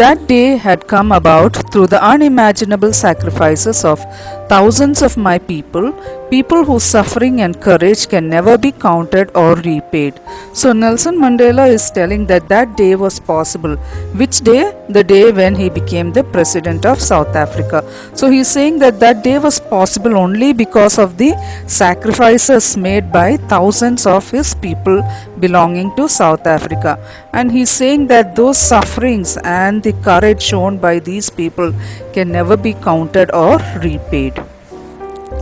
That day had come about through the unimaginable sacrifices of thousands of my people, people whose suffering and courage can never be counted or repaid. So Nelson Mandela is telling that that day was possible. Which day? The day when he became the president of South Africa. So he is saying that that day was possible only because of the sacrifices made by thousands of his people belonging to South Africa. And he is saying that those sufferings and the courage shown by these people can never be counted or repaid.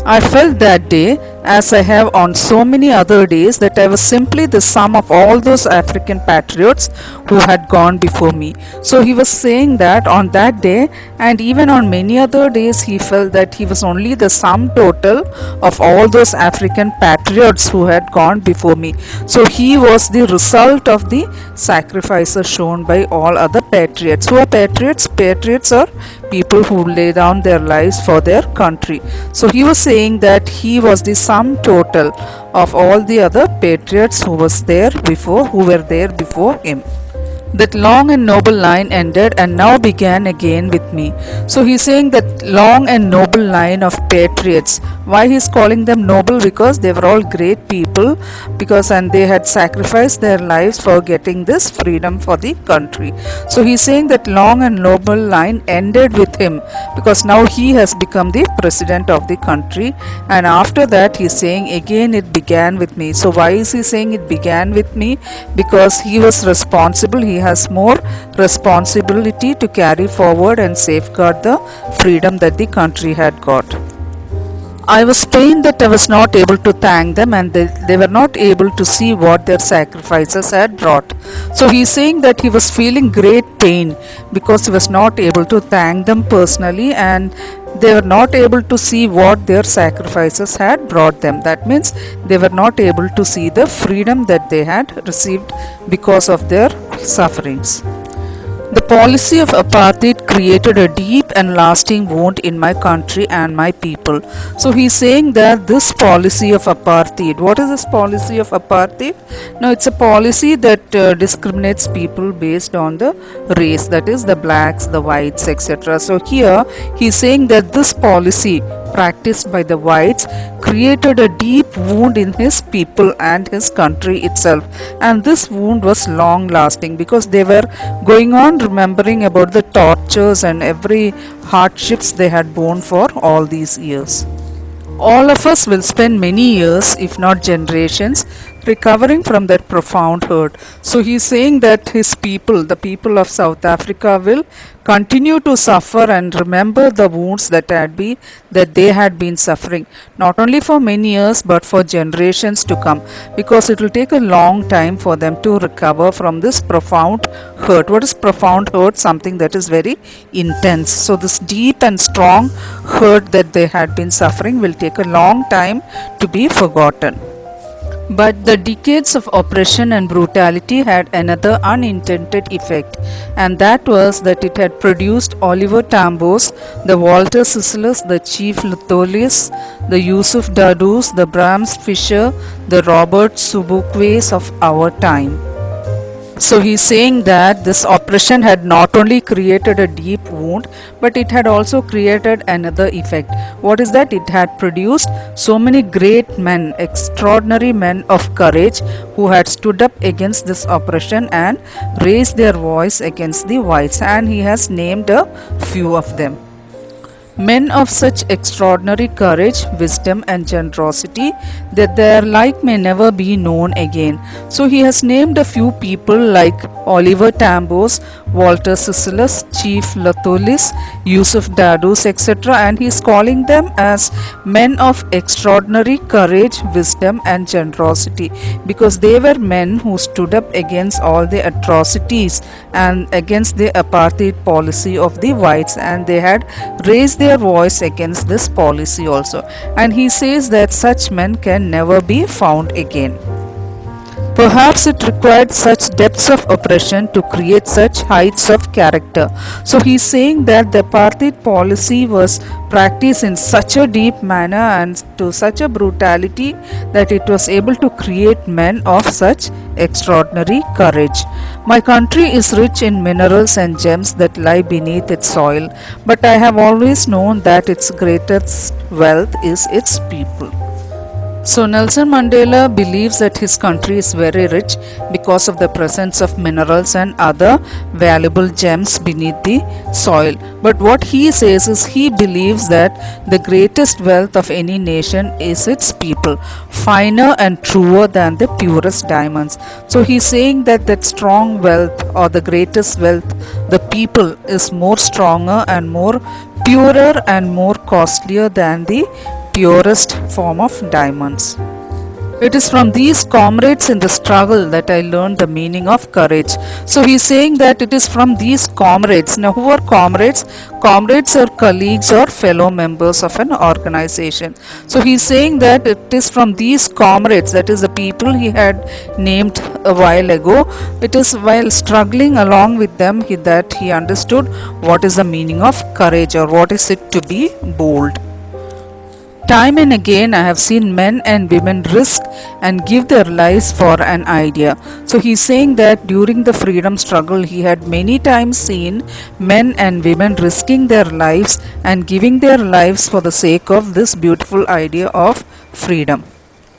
I felt that day, as I have on so many other days, that I was simply the sum of all those African patriots who had gone before me. So he was saying that on that day, and even on many other days, he felt that he was only the sum total of all those African patriots who had gone before me. So he was the result of the sacrifices shown by all other patriots. Who are patriots? Patriots are people who lay down their lives for their country. So he was saying that he was the sum total of all the other patriots who were there before him. That long and noble line ended and now began again with me. So he's saying that long and noble line of patriots. Why he's calling them noble? Because they were all great people, and they had sacrificed their lives for getting this freedom for the country. So he's saying that long and noble line ended with him because now he has become the president of the country, and after that he's saying again it began with me. So why is he saying it began with me? Because he was responsible. He has more responsibility to carry forward and safeguard the freedom that the country had got. I was pained that I was not able to thank them, and they were not able to see what their sacrifices had brought. So he's saying that he was feeling great pain because he was not able to thank them personally, and they were not able to see what their sacrifices had brought them. That means they were not able to see the freedom that they had received because of their sufferings. The policy of apartheid created a deep and lasting wound in my country and my people. So he's saying that this policy of apartheid, what is this policy of apartheid? Now it's a policy that discriminates people based on the race, that is the blacks, the whites, etc. So here he's saying that this policy practiced by the whites created a deep wound in his people and his country itself, and this wound was long lasting because they were going on remembering about the tortures and every hardships they had borne for all these years. All of us will spend many years, if not generations, recovering from that profound hurt. So he's saying that his people, the people of South Africa, will continue to suffer and remember the wounds that they had been suffering, not only for many years but for generations to come, because it will take a long time for them to recover from this profound hurt. What is profound hurt? Something that is very intense. So this deep and strong hurt that they had been suffering will take a long time to be forgotten. But the decades of oppression and brutality had another unintended effect, and that was that it had produced Oliver Tambos, the Walter Sisselers, the Chief Lutholis, the Yusuf Dadus, the Brahms Fisher, the Robert Sobukwe's of our time. So he's saying that this oppression had not only created a deep wound, but it had also created another effect. What is that? It had produced so many great men, extraordinary men of courage who had stood up against this oppression and raised their voice against the whites, and he has named a few of them. Men of such extraordinary courage, wisdom and generosity that their like may never be known again. So he has named a few people like Oliver Tambos, Walter Sisselers, Chief Lutholis, Yusuf Dadus, etc. and he is calling them as men of extraordinary courage, wisdom and generosity, because they were men who stood up against all the atrocities and against the apartheid policy of the whites, and they had raised their voice against this policy also. And he says that such men can never be found again. Perhaps it required such depths of oppression to create such heights of character. So he's saying that the apartheid policy was practiced in such a deep manner and to such a brutality that it was able to create men of such extraordinary courage. My country is rich in minerals and gems that lie beneath its soil, but I have always known that its greatest wealth is its people. So Nelson Mandela believes that his country is very rich because of the presence of minerals and other valuable gems beneath the soil. But what he says is he believes that the greatest wealth of any nation is its people, finer and truer than the purest diamonds. So he's saying that that strong wealth or the greatest wealth, the people, is more stronger and more purer and more costlier than the purest form of diamonds. It is from these comrades in the struggle that I learned the meaning of courage. So he is saying that it is from these comrades. Now, who are comrades? Comrades are colleagues or fellow members of an organization. So he is saying that it is from these comrades, that is the people he had named a while ago. It is while struggling along with them that he understood what is the meaning of courage or what is it to be bold. Time and again, I have seen men and women risk and give their lives for an idea. So he's saying that during the freedom struggle, he had many times seen men and women risking their lives and giving their lives for the sake of this beautiful idea of freedom.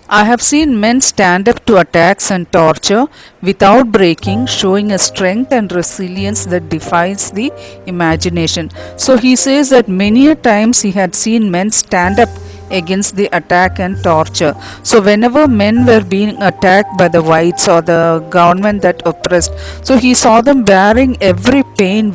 I have seen men stand up to attacks and torture without breaking, showing a strength and resilience that defies the imagination. So he says that many a times he had seen men stand up against the attack and torture. So whenever men were being attacked by the whites or the government that oppressed, so he saw them bearing every pain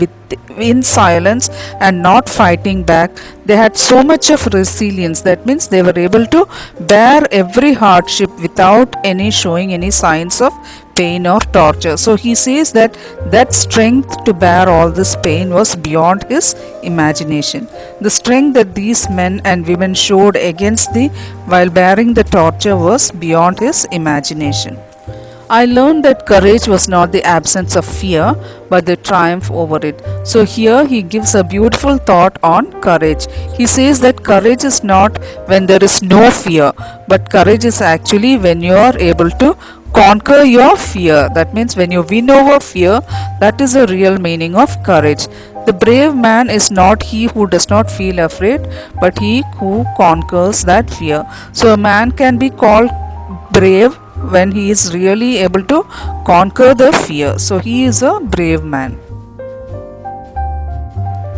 in silence and not fighting back. They had so much of resilience, that means they were able to bear every hardship without any showing any signs of pain or torture. So he says that that strength to bear all this pain was beyond his imagination. The strength that these men and women showed against the while bearing the torture was beyond his imagination. I learned that courage was not the absence of fear but the triumph over it. So here he gives a beautiful thought on courage. He says that courage is not when there is no fear, but courage is actually when you are able to conquer your fear. That means when you win over fear, that is the real meaning of courage. The brave man is not he who does not feel afraid, but he who conquers that fear. So a man can be called brave when he is really able to conquer the fear. So he is a brave man.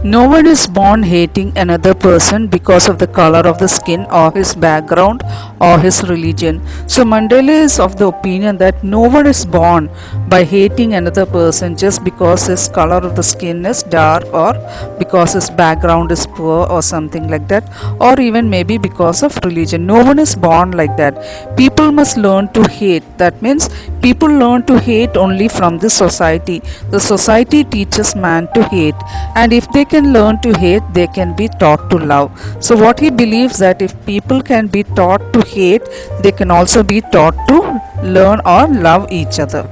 No one is born hating another person because of the color of the skin or his background or his religion. So Mandela is of the opinion that no one is born by hating another person just because his color of the skin is dark or because his background is poor or something like that, or even maybe because of religion. No one is born like that. People must learn to hate. That means people learn to hate only from the society. The society teaches man to hate, and if they can learn to hate, they can be taught to love. So what he believes that if people can be taught to hate, they can also be taught to learn or love each other.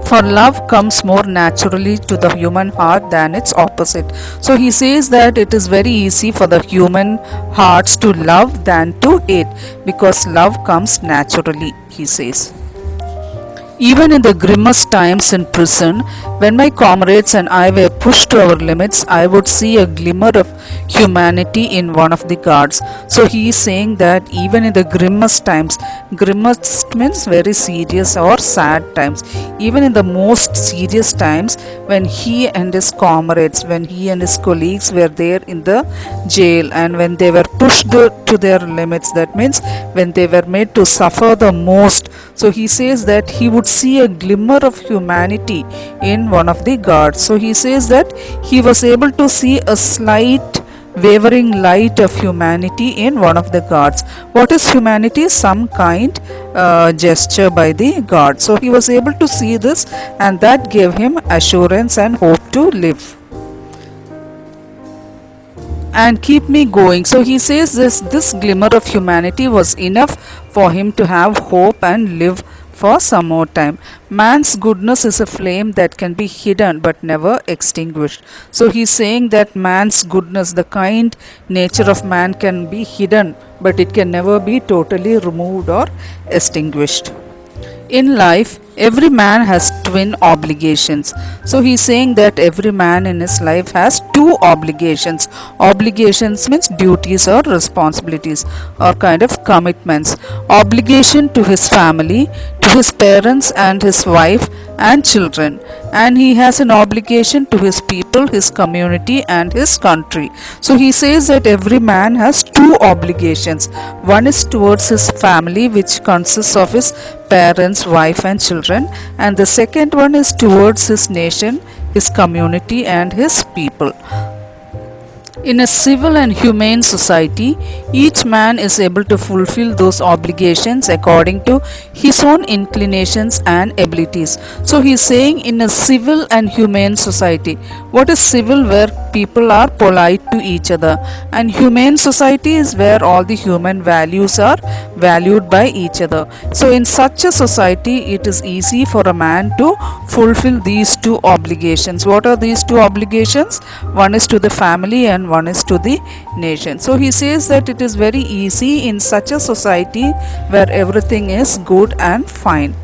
For love comes more naturally to the human heart than its opposite. So he says that it is very easy for the human hearts to love than to hate, because love comes naturally, he says. Even in the grimmest times in prison, when my comrades and I were pushed to our limits, I would see a glimmer of humanity in one of the guards. So he is saying that even in the grimmest times, grimmest means very serious or sad times, even in the most serious times, when he and his comrades, when he and his colleagues were there in the jail and when they were pushed to their limits, that means when they were made to suffer the most. So he says that he would see a glimmer of humanity in one of the guards. So he says that he was able to see a slight wavering light of humanity in one of the guards. What is humanity? Some kind gesture by the guard. So he was able to see this, and that gave him assurance and hope to live and keep me going. So he says this glimmer of humanity was enough for him to have hope and live for some more time. Man's goodness is a flame that can be hidden but never extinguished. So he's saying that man's goodness, the kind nature of man, can be hidden but it can never be totally removed or extinguished. In life, every man has twin obligations. So he's saying that every man in his life has two obligations. Obligations means duties or responsibilities or kind of commitments. Obligation to his family, to his parents and his wife and children. And he has an obligation to his people, his community and his country. So he says that every man has two obligations. One is towards his family, which consists of his parents, wife and children, and the second one is towards his nation, his community and his people. In a civil and humane society, each man is able to fulfill those obligations according to his own inclinations and abilities. So he is saying, in a civil and humane society. What is civil? Where people are polite to each other, and humane society is where all the human values are valued by each other. So in such a society, it is easy for a man to fulfill these two obligations. What are these two obligations? One is to the family and one is to the nation. So he says that it is very easy in such a society where everything is good and fine.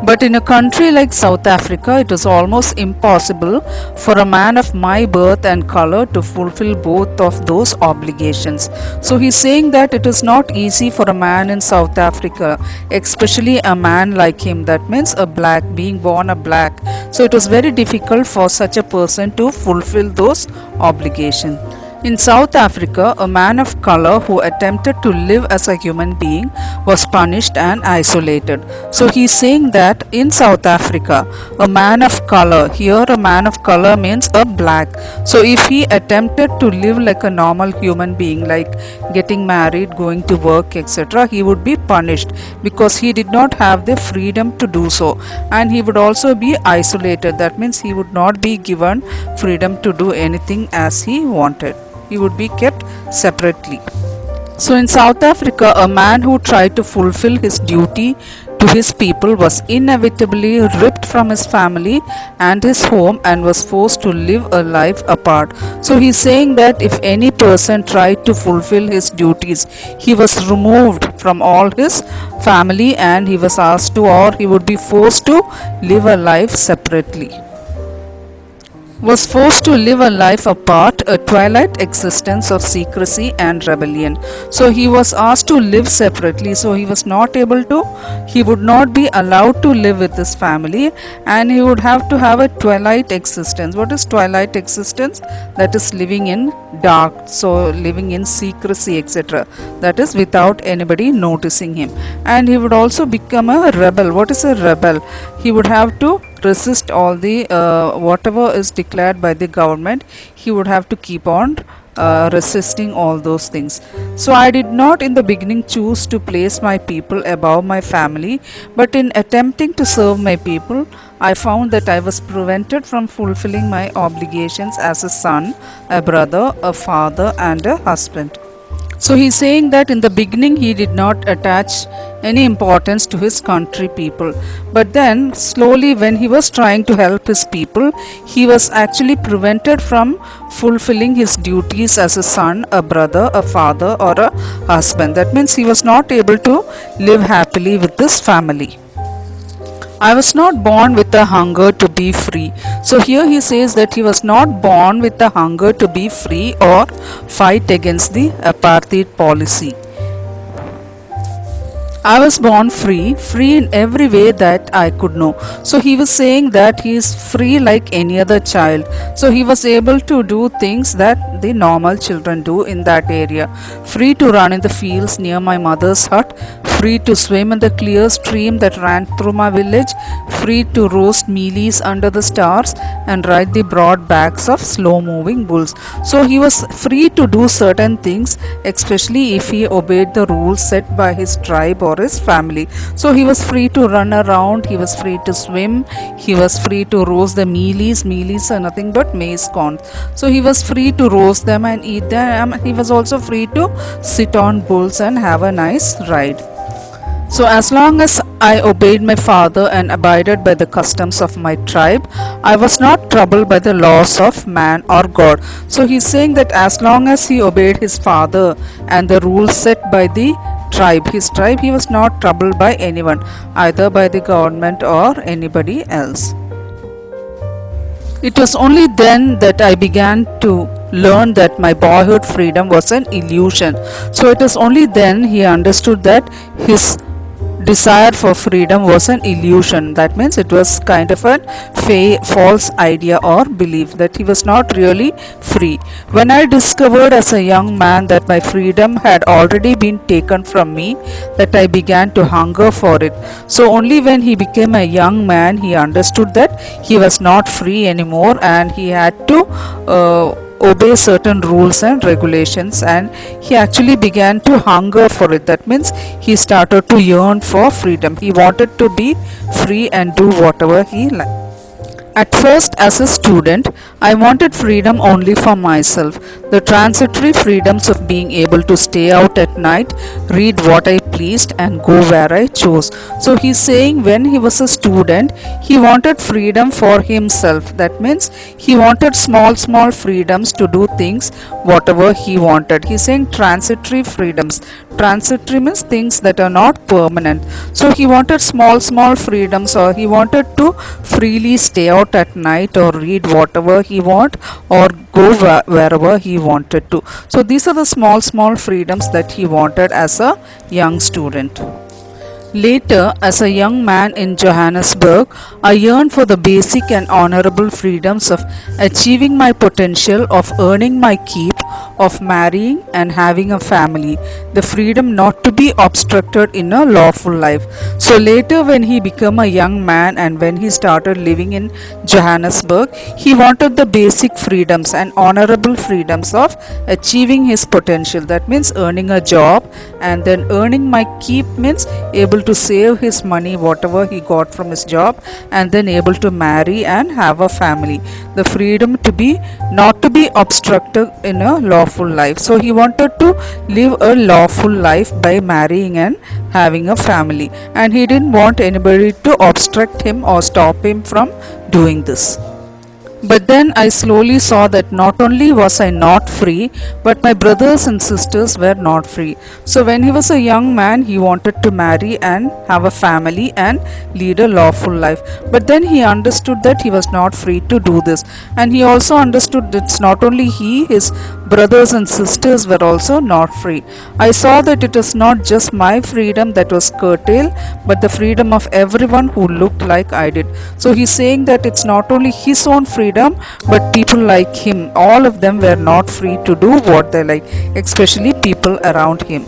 But in a country like South Africa, it is almost impossible for a man of my birth and color to fulfill both of those obligations. So he's saying that it is not easy for a man in South Africa, especially a man like him, that means a black, being born a black. So it was very difficult for such a person to fulfill those obligations. In South Africa, a man of color who attempted to live as a human being was punished and isolated. So he's saying that in South Africa, a man of color, here a man of color means a black. So if he attempted to live like a normal human being, like getting married, going to work, etc., he would be punished because he did not have the freedom to do so. And he would also be isolated. That means he would not be given freedom to do anything as he wanted. He would be kept separately. So in South Africa, a man who tried to fulfill his duty to his people was inevitably ripped from his family and his home and was forced to live a life apart. So he's saying that if any person tried to fulfill his duties, he was removed from all his family and he was asked to, or he would be forced to live a life separately. Was forced to live a life apart, a twilight existence of secrecy and rebellion. So he was asked to live separately. So he was not able to, he would not be allowed to live with his family and he would have to have a twilight existence. What is twilight existence? That is living in dark, so living in secrecy, etc. That is without anybody noticing him. And he would also become a rebel. What is a rebel? He would have to resist all the whatever is declared by the government. He would have to keep on resisting all those things. So I did not in the beginning choose to place my people above my family, but in attempting to serve my people, I found that I was prevented from fulfilling my obligations as a son, a brother, a father and a husband. So he's saying that in the beginning he did not attach any importance to his country people. But then slowly when he was trying to help his people, he was actually prevented from fulfilling his duties as a son, a brother, a father or a husband. That means he was not able to live happily with his family. I was not born with a hunger to be free. So here he says that he was not born with a hunger to be free or fight against the apartheid policy. I was born free in every way that I could know. So he was saying that he is free like any other child. So he was able to do things that the normal children do in that area. Free to run in the fields near my mother's hut, free to swim in the clear stream that ran through my village, free to roast mealies under the stars and ride the broad backs of slow moving bulls. So he was free to do certain things, especially if he obeyed the rules set by his tribe or his family. So he was free to run around, he was free to swim, he was free to roast the mealies. Mealies are nothing but maize corn. So he was free to roast them and eat them. He was also free to sit on bulls and have a nice ride. So, as long as I obeyed my father and abided by the customs of my tribe, I was not troubled by the laws of man or God. So, he's saying that as long as he obeyed his father and the rules set by the tribe, his tribe, he was not troubled by anyone, either by the government or anybody else. It was only then that I began to learn that my boyhood freedom was an illusion. So it was only then he understood that his desire for freedom was an illusion. That means it was kind of a false idea or belief that he was not really free. When I discovered as a young man that my freedom had already been taken from me, that I began to hunger for it. So only when he became a young man, he understood that he was not free anymore and he had to obey certain rules and regulations, and he actually began to hunger for it. That means he started to yearn for freedom. He wanted to be free and do whatever he liked. At first, as a student, I wanted freedom only for myself. The transitory freedoms of being able to stay out at night, read what I pleased, and go where I chose. So, he's saying when he was a student, he wanted freedom for himself. That means he wanted small freedoms to do things whatever he wanted. He's saying transitory freedoms. Transitory means things that are not permanent. So, he wanted small freedoms, or he wanted to freely stay out at night or read whatever he want or go wherever he wanted to. So these are the small freedoms that he wanted as a young student. Later, as a young man in Johannesburg, I yearned for the basic and honorable freedoms of achieving my potential, of earning my keep, of marrying and having a family, the freedom not to be obstructed in a lawful life. So later, when he became a young man and when he started living in Johannesburg, he wanted the basic freedoms and honorable freedoms of achieving his potential. That means earning a job, and then earning my keep means able to save his money whatever he got from his job, and then able to marry and have a family, the freedom to be not to be obstructed in a lawful life. So he wanted to live a lawful life by marrying and having a family, and he didn't want anybody to obstruct him or stop him from doing this. But then I slowly saw that not only was I not free, but my brothers and sisters were not free. So when he was a young man, he wanted to marry and have a family and lead a lawful life. But then he understood that he was not free to do this. And he also understood that it's not only he, his brothers and sisters were also not free. I saw that it was not just my freedom that was curtailed, but the freedom of everyone who looked like I did. So he's saying that it's not only his own freedom, but people like him, all of them were not free to do what they like, especially people around him.